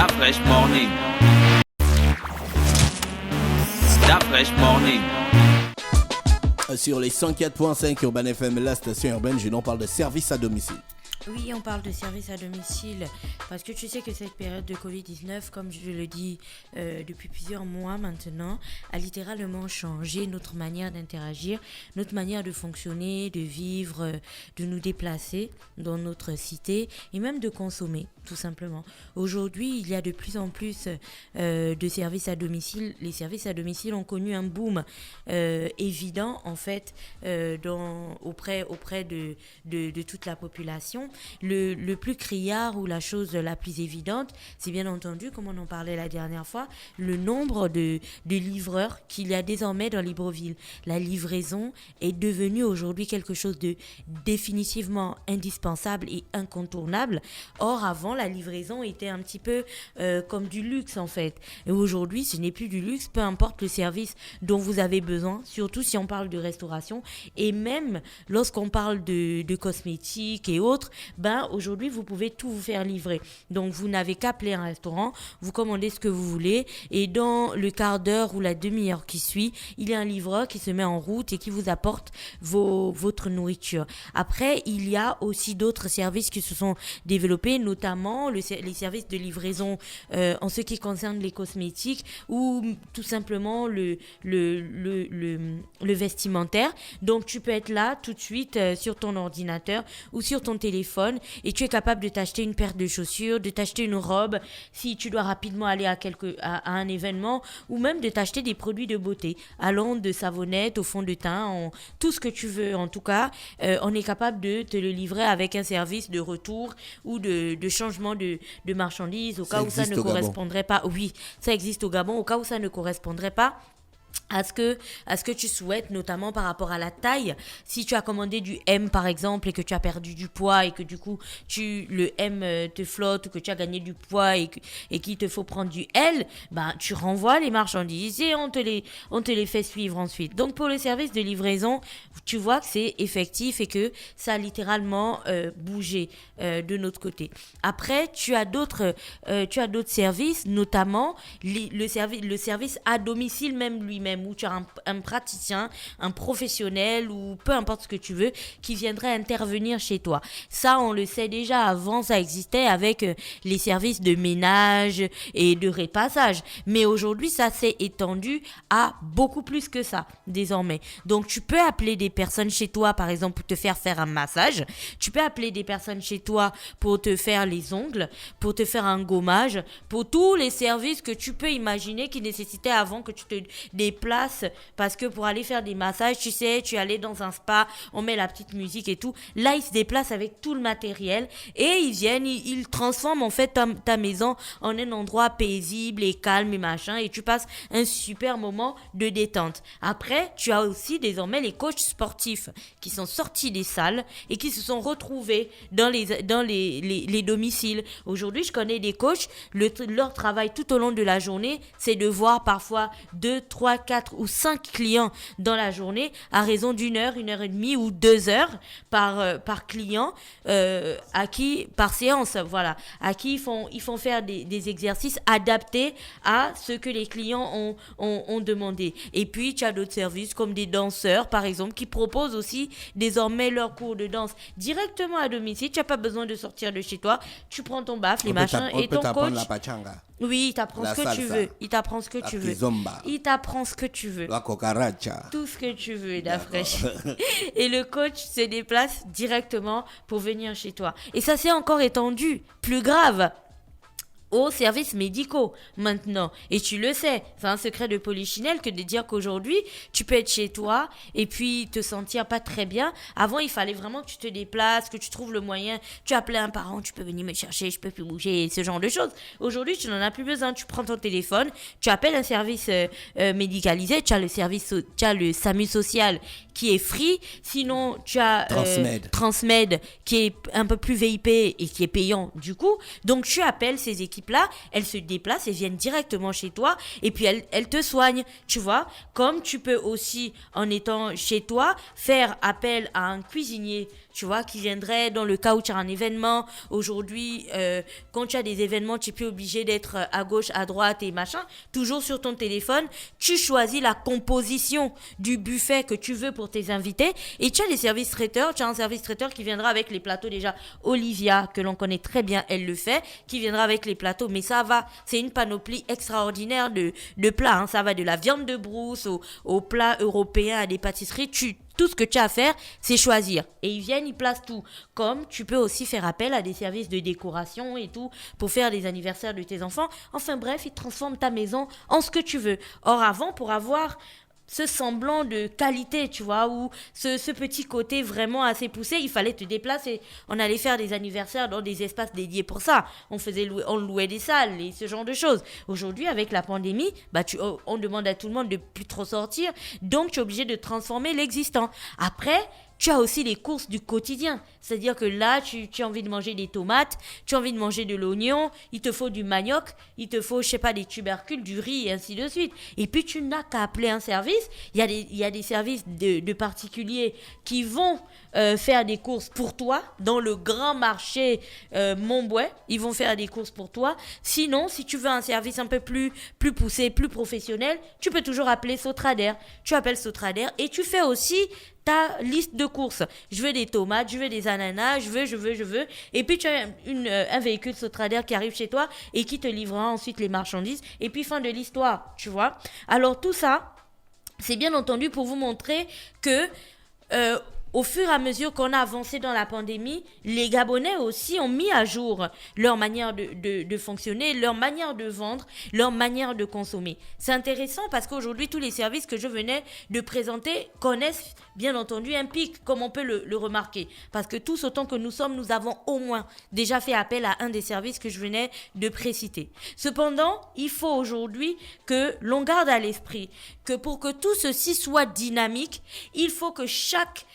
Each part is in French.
Fresh Morning. Fresh Morning. Sur les 104.5 Urban FM, la station urbaine, on parle de service à domicile. Oui, on parle de service à domicile parce que tu sais que cette période de Covid-19, comme je le dis depuis plusieurs mois maintenant, a littéralement changé notre manière d'interagir, notre manière de fonctionner, de vivre, de nous déplacer dans notre cité et même de consommer, tout simplement. Aujourd'hui, il y a de plus en plus de services à domicile. Les services à domicile ont connu un boom évident, en fait, auprès de toute la population. Le plus criard ou la chose la plus évidente, c'est bien entendu, comme on en parlait la dernière fois, le nombre de livreurs qu'il y a désormais dans Libreville. La livraison est devenue aujourd'hui quelque chose de définitivement indispensable et incontournable. Or, avant, la livraison était un petit peu comme du luxe, en fait. Et aujourd'hui, ce n'est plus du luxe, peu importe le service dont vous avez besoin, surtout si on parle de restauration. Et même lorsqu'on parle de cosmétiques et autres, aujourd'hui, vous pouvez tout vous faire livrer. Donc, vous n'avez qu'à appeler un restaurant, vous commandez ce que vous voulez et dans le quart d'heure ou la demi-heure qui suit, il y a un livreur qui se met en route et qui vous apporte votre nourriture. Après, il y a aussi d'autres services qui se sont développés, notamment les services de livraison en ce qui concerne les cosmétiques ou tout simplement le vestimentaire. Donc, tu peux être là tout de suite sur ton ordinateur ou sur ton téléphone et tu es capable de t'acheter une paire de chaussures, de t'acheter une robe si tu dois rapidement aller à un événement ou même de t'acheter des produits de beauté allant de savonnette au fond de teint, tout ce que tu veux. En tout cas, on est capable de te le livrer avec un service de retour ou de changement de marchandises au cas où ça ne correspondrait pas. Oui, ça existe au Gabon, au cas où ça ne correspondrait pas à ce que tu souhaites, notamment par rapport à la taille. Si tu as commandé du M par exemple et que tu as perdu du poids et que du coup le M te flotte ou que tu as gagné du poids et qu'il te faut prendre du L, tu renvoies les marchandises et on te les fait suivre ensuite. Donc pour le service de livraison, tu vois que c'est effectif et que ça a littéralement bougé de notre côté. Après, tu as d'autres services, notamment le service à domicile même lui-même, où tu as un praticien, un professionnel ou peu importe ce que tu veux, qui viendrait intervenir chez toi. Ça, on le sait déjà, avant ça existait avec les services de ménage et de repassage. Mais aujourd'hui, ça s'est étendu à beaucoup plus que ça, désormais. Donc, tu peux appeler des personnes chez toi, par exemple, pour te faire un massage. Tu peux appeler des personnes chez toi pour te faire les ongles, pour te faire un gommage, pour tous les services que tu peux imaginer qui nécessitaient avant que tu te déplaces, parce que pour aller faire des massages, tu sais, tu allais dans un spa, on met la petite musique et tout. Là, ils se déplacent avec tout le matériel et ils viennent, ils transforment en fait ta maison en un endroit paisible et calme et machin, et tu passes un super moment de détente. Après, tu as aussi désormais les coachs sportifs qui sont sortis des salles et qui se sont retrouvés dans les domiciles. Aujourd'hui, je connais des coachs, leur travail tout au long de la journée, c'est de voir parfois 2, 3, 4 ou 5 clients dans la journée à raison d'une heure et demie ou 2 heures par client, par séance, voilà, à qui ils font faire des exercices adaptés à ce que les clients ont demandé. Et puis, tu as d'autres services comme des danseurs, par exemple, qui proposent aussi désormais leurs cours de danse directement à domicile. Tu n'as pas besoin de sortir de chez toi. Tu prends ton baf, les machins, et ton coach... la pachanga. Oui, il t'apprend ce que tu veux. Il t'apprend ce que tu veux. Il t'apprend ce que tu veux. La cucaracha. Tout ce que tu veux, Dafresh. Et le coach se déplace directement pour venir chez toi. Et ça s'est encore étendu. Plus grave, aux services médicaux maintenant. Et tu le sais, c'est un secret de Polichinelle que de dire qu'aujourd'hui, tu peux être chez toi et puis te sentir pas très bien. Avant, il fallait vraiment que tu te déplaces, que tu trouves le moyen. Tu appelais un parent, tu peux venir me chercher, je peux plus bouger, ce genre de choses. Aujourd'hui, tu n'en as plus besoin. Tu prends ton téléphone, tu appelles un service médicalisé, tu as le SAMU social qui est free. Sinon, tu as Transmed qui est un peu plus VIP et qui est payant du coup. Donc, tu appelles ces équipes-là, elles se déplacent et viennent directement chez toi et puis elles te soignent, tu vois. Comme tu peux aussi, en étant chez toi, faire appel à un cuisinier tu vois, qui viendrait dans le cas où tu as un événement. Aujourd'hui, quand tu as des événements, tu es plus obligé d'être à gauche, à droite et machin. Toujours sur ton téléphone, tu choisis la composition du buffet que tu veux pour tes invités et tu as les services traiteurs. Tu as un service traiteur qui viendra avec les plateaux déjà. Olivia, que l'on connaît très bien, elle le fait, qui viendra avec les plateaux. Mais ça va, c'est une panoplie extraordinaire de plats. Hein. Ça va de la viande de brousse aux plats européens, à des pâtisseries. Tout ce que tu as à faire, c'est choisir. Et ils viennent, ils placent tout. Comme tu peux aussi faire appel à des services de décoration et tout pour faire des anniversaires de tes enfants. Enfin bref, ils transforment ta maison en ce que tu veux. Or avant, pour avoir ce semblant de qualité, tu vois, ou ce petit côté vraiment assez poussé, il fallait te déplacer. On allait faire des anniversaires dans des espaces dédiés pour ça. On louait des salles et ce genre de choses. Aujourd'hui, avec la pandémie, on demande à tout le monde de plus trop sortir, donc tu es obligé de transformer l'existant. Après, tu as aussi les courses du quotidien. C'est-à-dire que là, tu as envie de manger des tomates, tu as envie de manger de l'oignon, il te faut du manioc, il te faut, je sais pas, des tubercules, du riz et ainsi de suite. Et puis, tu n'as qu'à appeler un service. Il y a des services de particuliers qui vont faire des courses pour toi dans le grand marché Montbouet. Ils vont faire des courses pour toi. Sinon, si tu veux un service un peu plus poussé, plus professionnel, tu peux toujours appeler Sotrader. Tu appelles Sotrader et tu fais aussi ta liste de courses. Je veux des tomates, je veux des ananas, je veux. Et puis tu as un véhicule Sotrader qui arrive chez toi et qui te livrera ensuite les marchandises. Et puis fin de l'histoire, tu vois. Alors tout ça, c'est bien entendu pour vous montrer que au fur et à mesure qu'on a avancé dans la pandémie, les Gabonais aussi ont mis à jour leur manière de fonctionner, leur manière de vendre, leur manière de consommer. C'est intéressant parce qu'aujourd'hui, tous les services que je venais de présenter connaissent bien entendu un pic, comme on peut le remarquer. Parce que tous autant que nous sommes, nous avons au moins déjà fait appel à un des services que je venais de préciter. Cependant, il faut aujourd'hui que l'on garde à l'esprit que pour que tout ceci soit dynamique, il faut que chaque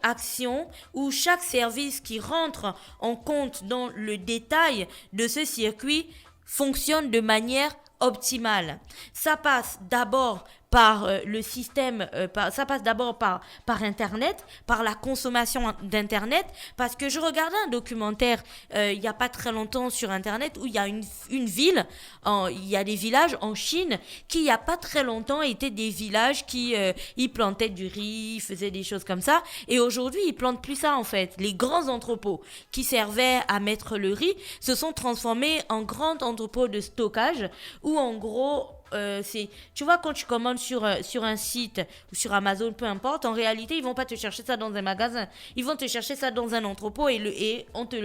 action ou chaque service qui rentre en compte dans le détail de ce circuit fonctionne de manière optimale. Ça passe d'abord par le système, ça passe d'abord par Internet, par la consommation d'Internet, parce que je regardais un documentaire il n'y a pas très longtemps sur Internet où il y a une ville, il y a des villages en Chine qui il n'y a pas très longtemps étaient des villages qui ils plantaient du riz, ils faisaient des choses comme ça, et aujourd'hui ils plantent plus ça en fait. Les grands entrepôts qui servaient à mettre le riz se sont transformés en grands entrepôts de stockage où en gros tu vois quand tu commandes sur un site ou sur Amazon, peu importe, en réalité ils vont pas te chercher ça dans un magasin, ils vont te chercher ça dans un entrepôt et on te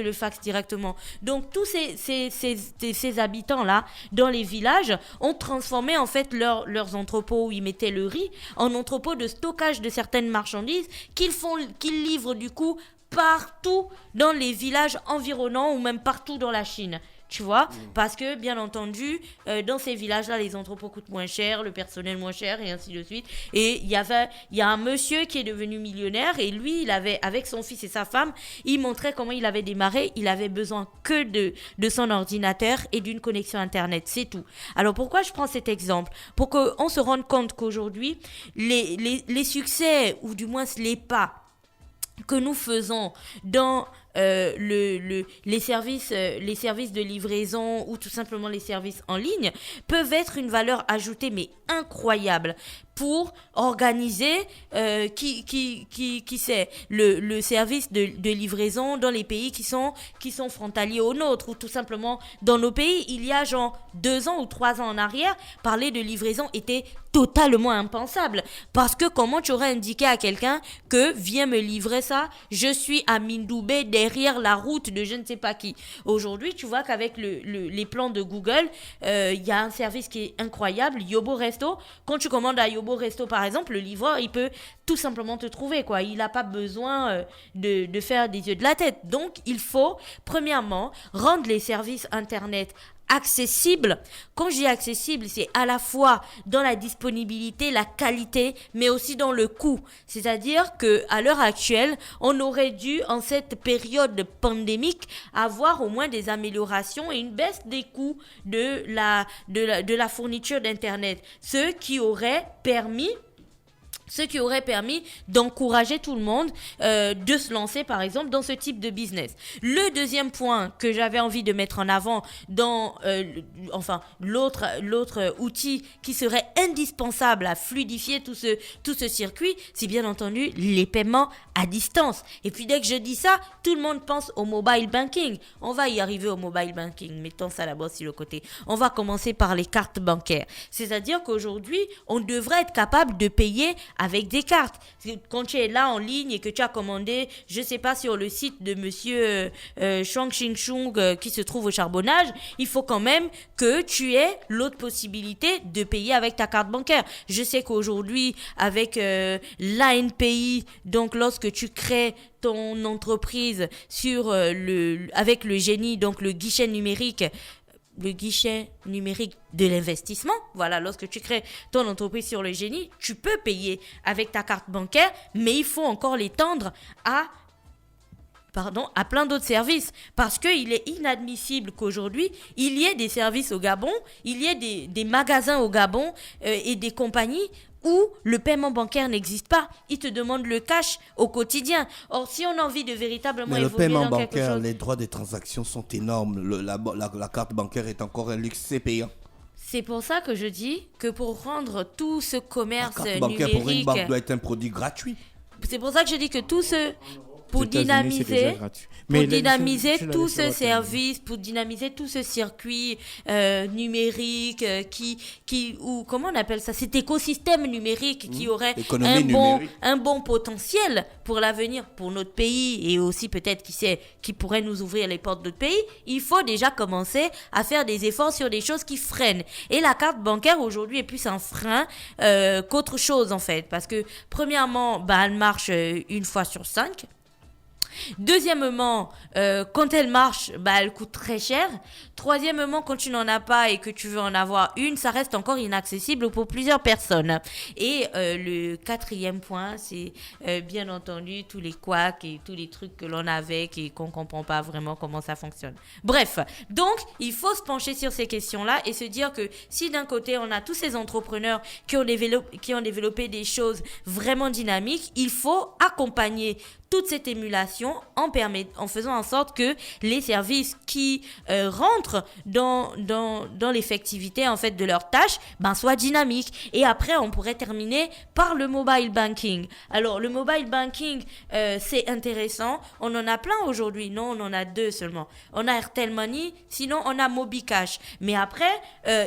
le faxe directement. Donc tous ces habitants là dans les villages ont transformé en fait leurs entrepôts où ils mettaient le riz en entrepôts de stockage de certaines marchandises qu'ils livrent du coup partout dans les villages environnants ou même partout dans la Chine. Tu vois, parce que bien entendu, dans ces villages-là, les entrepôts coûtent moins cher, le personnel moins cher et ainsi de suite. Et il y a un monsieur qui est devenu millionnaire et lui, il avait, avec son fils et sa femme, il montrait comment il avait démarré. Il avait besoin que de son ordinateur et d'une connexion Internet, c'est tout. Alors pourquoi je prends cet exemple? Pour qu'on se rende compte qu'aujourd'hui, les succès, ou du moins les pas que nous faisons dans les services de livraison ou tout simplement les services en ligne peuvent être une valeur ajoutée mais incroyable pour organiser qui sait le service de livraison dans les pays qui sont frontaliers aux nôtres, ou tout simplement dans nos pays. Il y a genre 2 ans ou 3 ans en arrière, parler de livraison était totalement impensable, parce que comment tu aurais indiqué à quelqu'un que viens me livrer ça, je suis à Mindoubé derrière la route de je ne sais pas qui. Aujourd'hui tu vois qu'avec les plans de Google, il y a un service qui est incroyable, Yobo Resto. Quand tu commandes à Yobo Resto par exemple, le livreur il peut tout simplement te trouver quoi, il n'a pas besoin de faire des yeux de la tête. Donc il faut premièrement rendre les services internet accessible. Quand je dis accessible, c'est à la fois dans la disponibilité, la qualité, mais aussi dans le coût. C'est-à-dire que à l'heure actuelle, on aurait dû, en cette période pandémique, avoir au moins des améliorations et une baisse des coûts de la fourniture d'Internet. Ce qui aurait permis Ce qui aurait permis d'encourager tout le monde de se lancer, par exemple, dans ce type de business. Le deuxième point que j'avais envie de mettre en avant dans l'autre outil qui serait indispensable à fluidifier tout ce circuit, c'est bien entendu les paiements à distance. Et puis dès que je dis ça, tout le monde pense au mobile banking. On va y arriver au mobile banking. Mettons ça d'abord sur le côté. On va commencer par les cartes bancaires. C'est-à-dire qu'aujourd'hui, on devrait être capable de payer avec des cartes. Quand tu es là en ligne et que tu as commandé, je sais pas, sur le site de monsieur Shang Xing Chung qui se trouve au charbonnage, il faut quand même que tu aies l'autre possibilité de payer avec ta carte bancaire. Je sais qu'aujourd'hui, avec l'ANPI, donc lorsque tu crées ton entreprise avec le génie, donc le guichet numérique de l'investissement. Voilà, lorsque tu crées ton entreprise sur le génie, tu peux payer avec ta carte bancaire, mais il faut encore l'étendre à plein d'autres services. Parce qu'il est inadmissible qu'aujourd'hui, il y ait des services au Gabon, il y ait des magasins au Gabon et des compagnies où le paiement bancaire n'existe pas. Ils te demandent le cash au quotidien. Or, si on a envie de véritablement évoluer dans quelque chose... le paiement bancaire, les droits des transactions sont énormes. La carte bancaire est encore un luxe, c'est payant. C'est pour ça que je dis que pour rendre tout ce commerce numérique... La carte bancaire pour une banque doit être un produit gratuit. C'est pour ça que je dis que tout ce... Pour dynamiser tout ce service, pour dynamiser tout ce circuit numérique ou comment on appelle ça, cet écosystème numérique qui aurait un bon potentiel pour l'avenir, pour notre pays et aussi peut-être qui pourrait nous ouvrir les portes d'autres pays, il faut déjà commencer à faire des efforts sur des choses qui freinent. Et la carte bancaire aujourd'hui est plus un frein qu'autre chose en fait, parce que premièrement, elle marche une fois sur 5. Deuxièmement, quand elle marche, elle coûte très cher. Troisièmement, quand tu n'en as pas et que tu veux en avoir une, ça reste encore inaccessible pour plusieurs personnes. Et le quatrième point, c'est bien entendu tous les couacs et tous les trucs que l'on a avec et qu'on ne comprend pas vraiment comment ça fonctionne. Bref, donc il faut se pencher sur ces questions-là et se dire que si d'un côté on a tous ces entrepreneurs qui ont développé des choses vraiment dynamiques, il faut accompagner toute cette émulation en faisant en sorte que les services qui rentrent dans l'effectivité en fait de leurs tâches soient dynamiques. Et après, on pourrait terminer par le mobile banking. Alors, le mobile banking, c'est intéressant. On en a plein aujourd'hui. Non, on en a 2 seulement. On a Airtel Money, sinon on a MobiCash. Mais après,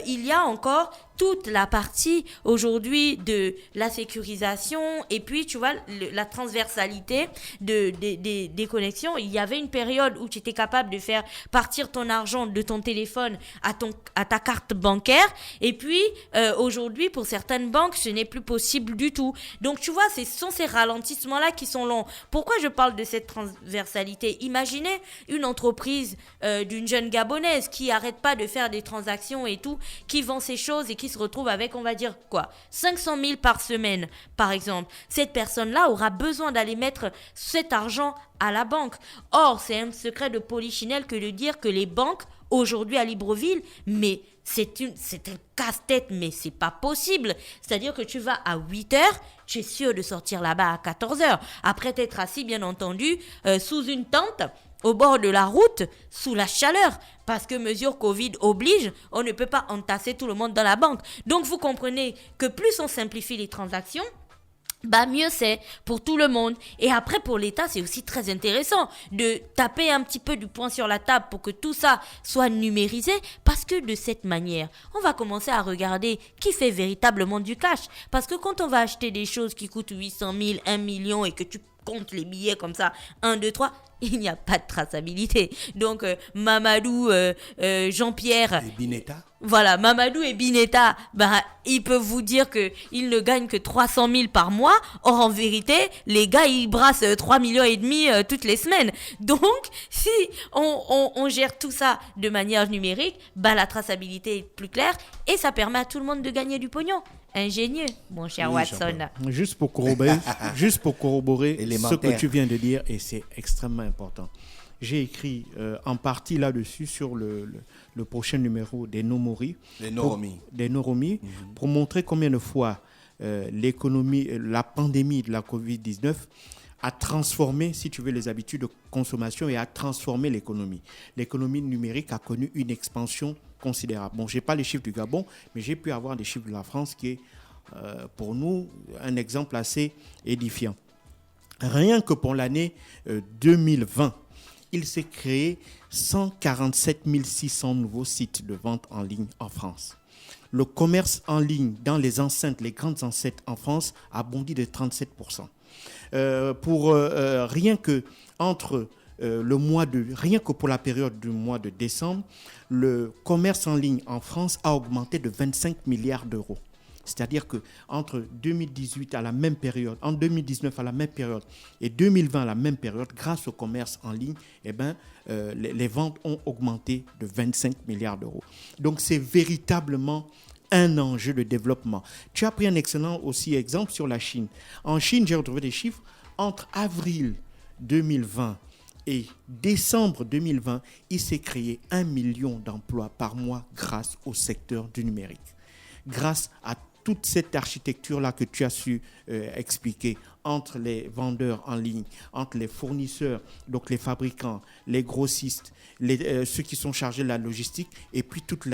il y a encore toute la partie aujourd'hui de la sécurisation et puis tu vois la transversalité des connexions. Il y avait une période où tu étais capable de faire partir ton argent de ton téléphone à ta carte bancaire et puis aujourd'hui pour certaines banques ce n'est plus possible du tout. Donc tu vois, ce sont ces ralentissements là qui sont longs. Pourquoi je parle de cette transversalité? Imaginez une entreprise d'une jeune Gabonaise qui arrête pas de faire des transactions et tout, qui vend ses choses et qui se retrouve avec, on va dire quoi, 500 000 par semaine, par exemple. Cette personne-là aura besoin d'aller mettre cet argent à la banque. Or, c'est un secret de polichinelle que de dire que les banques, aujourd'hui à Libreville, mais c'est un casse-tête, mais c'est pas possible. C'est-à-dire que tu vas à 8h, tu es sûr de sortir là-bas à 14h. Après t'être assis, bien entendu, sous une tente, au bord de la route, sous la chaleur, parce que mesure Covid oblige, on ne peut pas entasser tout le monde dans la banque. Donc vous comprenez que plus on simplifie les transactions, mieux c'est pour tout le monde. Et après pour l'État, c'est aussi très intéressant de taper un petit peu du poing sur la table pour que tout ça soit numérisé, parce que de cette manière, on va commencer à regarder qui fait véritablement du cash. Parce que quand on va acheter des choses qui coûtent 800 000, 1 million et que tu comptes les billets comme ça, 1, 2, 3, il n'y a pas de traçabilité. Donc Mamadou, Jean-Pierre et Bineta. Voilà, Mamadou et Bineta, ils peuvent vous dire qu'ils ne gagnent que 300 000 par mois. Or, en vérité, les gars, ils brassent 3,5 millions toutes les semaines. Donc, si on gère tout ça de manière numérique, la traçabilité est plus claire et ça permet à tout le monde de gagner du pognon. Ingénieux, mon cher Watson. Juste pour corroborer ce que tu viens de dire, et c'est extrêmement important. J'ai écrit en partie là-dessus sur le prochain numéro des Noromi, pour montrer combien de fois l'économie, la pandémie de la Covid-19 a transformé, si tu veux, les habitudes de consommation et a transformé l'économie. L'économie numérique a connu une expansion considérable. Bon, je n'ai pas les chiffres du Gabon, mais j'ai pu avoir des chiffres de la France qui est, pour nous, un exemple assez édifiant. Rien que pour l'année 2020, il s'est créé 147 600 nouveaux sites de vente en ligne en France. Le commerce en ligne dans les enceintes, les grandes enceintes en France, a bondi de 37%. Rien que pour la période du mois de décembre, le commerce en ligne en France a augmenté de 25 milliards d'euros. C'est-à-dire qu'entre 2018 à la même période, en 2019 à la même période et 2020 à la même période, grâce au commerce en ligne, les ventes ont augmenté de 25 milliards d'euros. Donc c'est véritablement un enjeu de développement. Tu as pris un excellent aussi exemple sur la Chine. En Chine, j'ai retrouvé des chiffres. Entre avril 2020 et décembre 2020, il s'est créé 1 million d'emplois par mois grâce au secteur du numérique. Grâce à toute cette architecture-là que tu as su expliquer entre les vendeurs en ligne, entre les fournisseurs, donc les fabricants, les grossistes, ceux qui sont chargés de la logistique, et puis toute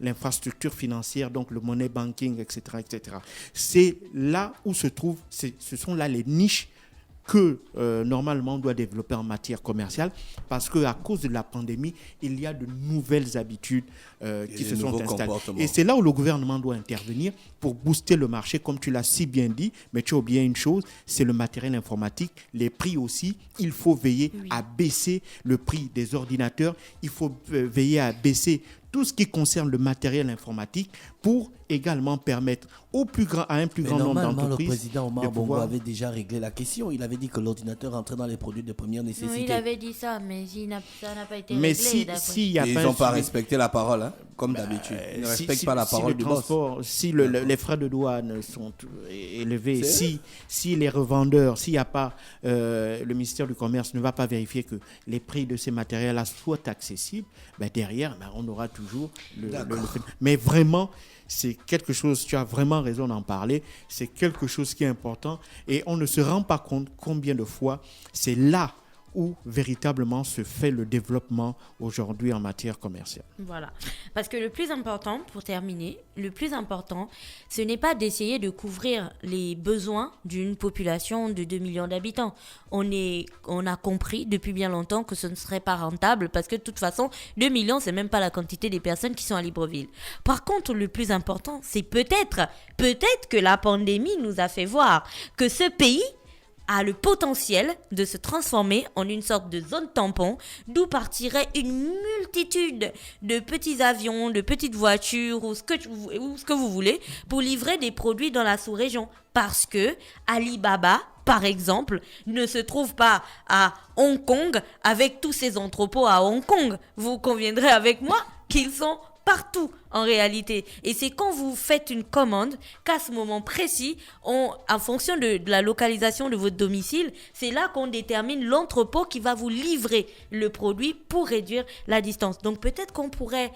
l'infrastructure financière, donc le money banking, etc., etc. C'est là où ce sont là les niches que normalement on doit développer en matière commerciale, parce qu'à cause de la pandémie, il y a de nouvelles habitudes qui se sont installées. Et c'est là où le gouvernement doit intervenir pour booster le marché, comme tu l'as si bien dit, mais tu as oublié une chose, c'est le matériel informatique, les prix aussi. Il faut veiller à baisser le prix des ordinateurs, il faut veiller à baisser tout ce qui concerne le matériel informatique pour également permettre à un plus grand nombre d'entreprises. Le président Omar Bongo avait déjà réglé la question. Il avait dit que l'ordinateur entrait dans les produits de première nécessité. Oui, il avait dit ça, mais ça n'a pas été réglé. Ils n'ont pas respecté la parole, hein, comme d'habitude. Ils ne respectent pas la parole du boss. Si les frais de douane sont élevés, si les revendeurs, s'il n'y a pas, le ministère du Commerce ne va pas vérifier que les prix de ces matériels-là soient accessibles, derrière, on aura toujours le mais vraiment, c'est quelque chose, tu as vraiment raison d'en parler, c'est quelque chose qui est important et on ne se rend pas compte combien de fois c'est là où véritablement se fait le développement aujourd'hui en matière commerciale. Voilà. Parce que le plus important, pour terminer, ce n'est pas d'essayer de couvrir les besoins d'une population de 2 millions d'habitants. On a compris depuis bien longtemps que ce ne serait pas rentable parce que de toute façon, 2 millions, c'est même pas la quantité des personnes qui sont à Libreville. Par contre, le plus important, c'est peut-être que la pandémie nous a fait voir que ce pays a le potentiel de se transformer en une sorte de zone tampon d'où partirait une multitude de petits avions, de petites voitures ou ce que vous voulez pour livrer des produits dans la sous-région. Parce que Alibaba, par exemple, ne se trouve pas à Hong Kong avec tous ses entrepôts à Hong Kong. Vous conviendrez avec moi qu'ils sont partout en réalité. Et c'est quand vous faites une commande qu'à ce moment précis, en fonction de la localisation de votre domicile, c'est là qu'on détermine l'entrepôt qui va vous livrer le produit pour réduire la distance. Donc peut-être qu'on pourrait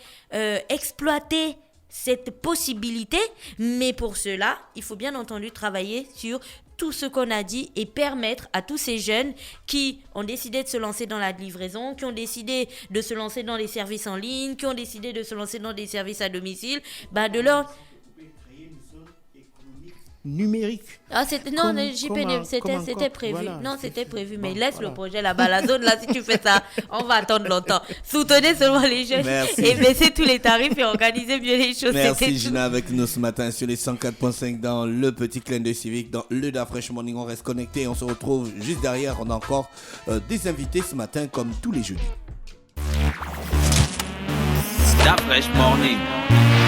exploiter cette possibilité, mais pour cela, il faut bien entendu travailler sur tout ce qu'on a dit et permettre à tous ces jeunes qui ont décidé de se lancer dans la livraison, qui ont décidé de se lancer dans les services en ligne, qui ont décidé de se lancer dans des services à domicile, de leur... numérique. C'était prévu. Voilà, c'était prévu, mais laisse le projet là-bas. La zone là, si tu fais ça, on va attendre longtemps. Soutenez seulement les jeunes et baissez tous les tarifs et organisez mieux les choses. Merci Gina avec nous ce matin sur les 104.5 dans le petit clin d'œil civique, dans le Da Fresh Morning. On reste connecté, on se retrouve juste derrière. On a encore des invités ce matin comme tous les jeudis. Da Fresh Morning.